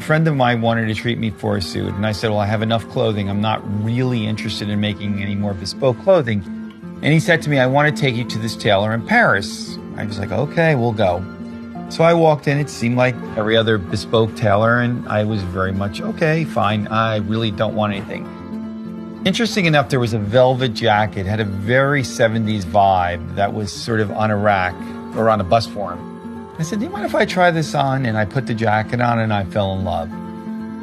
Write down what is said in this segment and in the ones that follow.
friend of mine wanted to treat me for a suit, and I said, well, I have enough clothing. I'm not really interested in making any more bespoke clothing. And he said to me, I want to take you to this tailor in Paris. I was like, okay, we'll go. So I walked in. It seemed like every other bespoke tailor, and I was very much, okay, fine. I really don't want anything. Interesting enough, there was a velvet jacket, had a very 70s vibe that was sort of on a rack or on a bus form. I said, do you mind if I try this on? And I put the jacket on and I fell in love.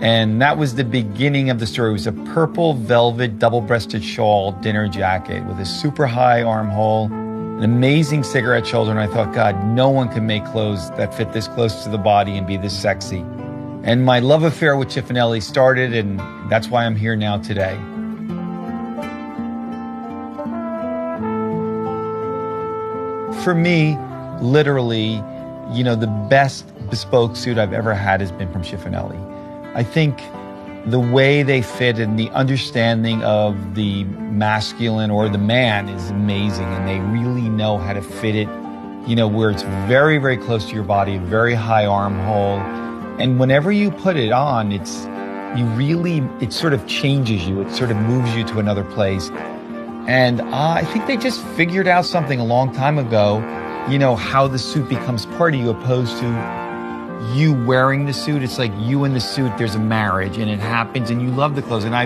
And that was the beginning of the story. It was a purple velvet double-breasted shawl dinner jacket with a super high armhole, an amazing cigarette shoulder. And I thought, God, no one can make clothes that fit this close to the body and be this sexy. And my love affair with Cifonelli started, and that's why I'm here now today. For me, literally, the best bespoke suit I've ever had has been from Cifonelli. I think the way they fit and the understanding of the masculine or the man is amazing, and they really know how to fit it, where it's very, very close to your body, very high armhole. And whenever you put it on, it sort of changes you. It sort of moves you to another place. And I think they just figured out something a long time ago, how the suit becomes part of you opposed to you wearing the suit. It's like you and the suit, there's a marriage and it happens and you love the clothes. And I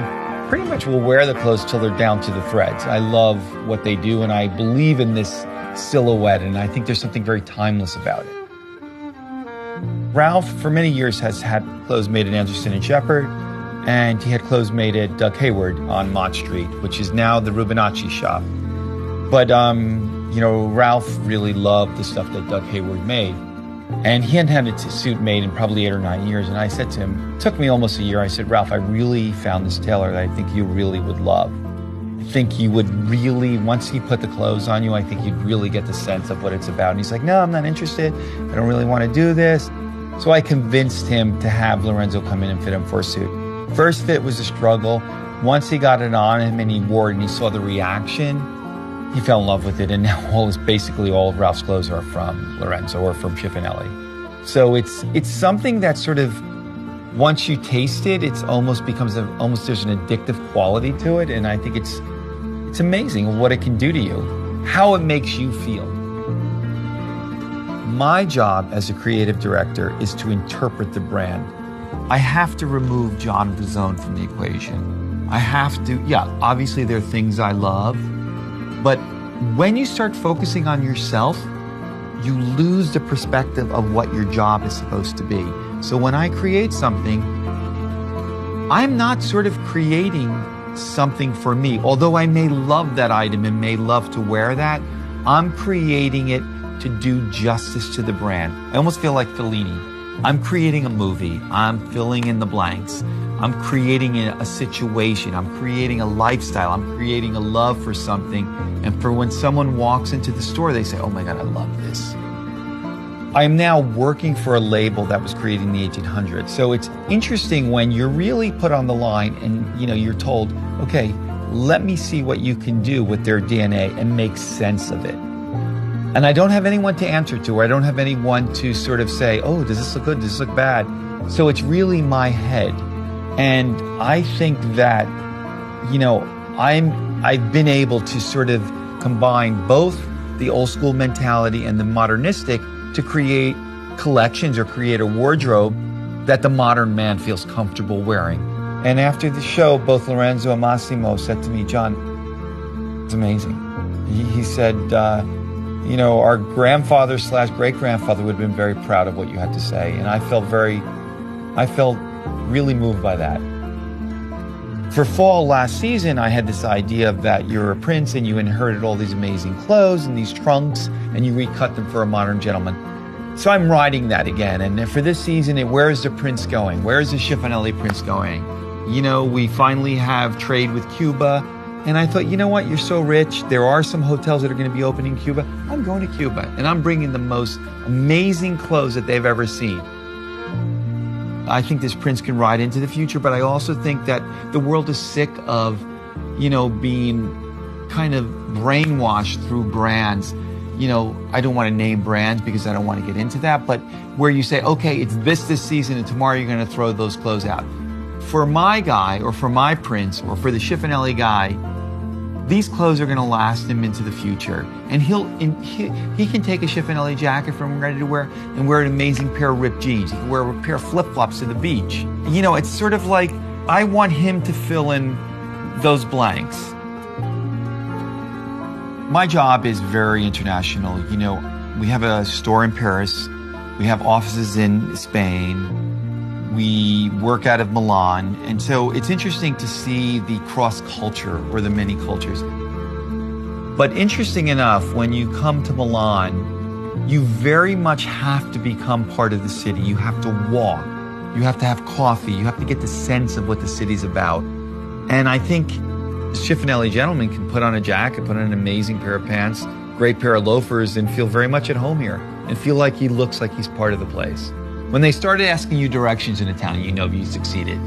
pretty much will wear the clothes till they're down to the threads. I love what they do and I believe in this silhouette, and I think there's something very timeless about it. Ralph, for many years, has had clothes made at Anderson and Shepherd. And he had clothes made at Doug Hayward on Mott Street, which is now the Rubinacci shop. But, Ralph really loved the stuff that Doug Hayward made. And he hadn't had a suit made in probably 8 or 9 years. And I said to him, it took me almost a year. I said, Ralph, I really found this tailor that I think you really would love. I think you would really, once he put the clothes on you, I think you'd really get the sense of what it's about. And he's like, no, I'm not interested. I don't really want to do this. So I convinced him to have Lorenzo come in and fit him for a suit. First fit was a struggle. Once he got it on him and he wore it and he saw the reaction, he fell in love with it. And now basically all of Ralph's clothes are from Lorenzo or from Cifonelli. So it's something that sort of, once you taste it, it's almost becomes there's an addictive quality to it. And I think it's amazing what it can do to you, how it makes you feel. My job as a creative director is to interpret the brand. I have to remove John Vizzone from the equation. I have to, obviously there are things I love, but when you start focusing on yourself, you lose the perspective of what your job is supposed to be. So when I create something, I'm not sort of creating something for me. Although I may love that item and may love to wear that, I'm creating it to do justice to the brand. I almost feel like Fellini. I'm creating a movie. I'm filling in the blanks. I'm creating a situation. I'm creating a lifestyle. I'm creating a love for something. And for when someone walks into the store, they say, oh my God, I love this. I am now working for a label that was created in the 1800s. So it's interesting when you're really put on the line and you're told, okay, let me see what you can do with their DNA and make sense of it. And I don't have anyone to answer to, or I don't have anyone to sort of say, oh, does this look good? Does this look bad? So it's really my head. And I think that, I've been able to sort of combine both the old school mentality and the modernistic to create collections or create a wardrobe that the modern man feels comfortable wearing. And after the show, both Lorenzo and Massimo said to me, John, it's amazing. He said, our grandfather / great-grandfather would have been very proud of what you had to say. And I felt really moved by that. For fall last season, I had this idea of that you're a prince and you inherited all these amazing clothes and these trunks and you recut them for a modern gentleman. So I'm riding that again. And for this season, where's the prince going? Where's the Cifonelli prince going? We finally have trade with Cuba. And I thought, you know what? You're so rich. There are some hotels that are going to be opening in Cuba. I'm going to Cuba and I'm bringing the most amazing clothes that they've ever seen. I think this prince can ride into the future, but I also think that the world is sick of, being kind of brainwashed through brands. I don't want to name brands because I don't want to get into that, but where you say, okay, it's this season and tomorrow you're going to throw those clothes out. For my guy or for my prince or for the Cifonelli guy, these clothes are going to last him into the future. And he can take a Cifonelli jacket from ready to wear and wear an amazing pair of ripped jeans. He can wear a pair of flip-flops to the beach. It's sort of like, I want him to fill in those blanks. My job is very international. We have a store in Paris. We have offices in Spain. We work out of Milan. And so it's interesting to see the cross-culture or the many cultures. But interesting enough, when you come to Milan, you very much have to become part of the city. You have to walk. You have to have coffee. You have to get the sense of what the city's about. And I think the Cifonelli gentleman can put on a jacket, put on an amazing pair of pants, great pair of loafers, and feel very much at home here and feel like he looks like he's part of the place. When they started asking you directions in a town, you succeeded.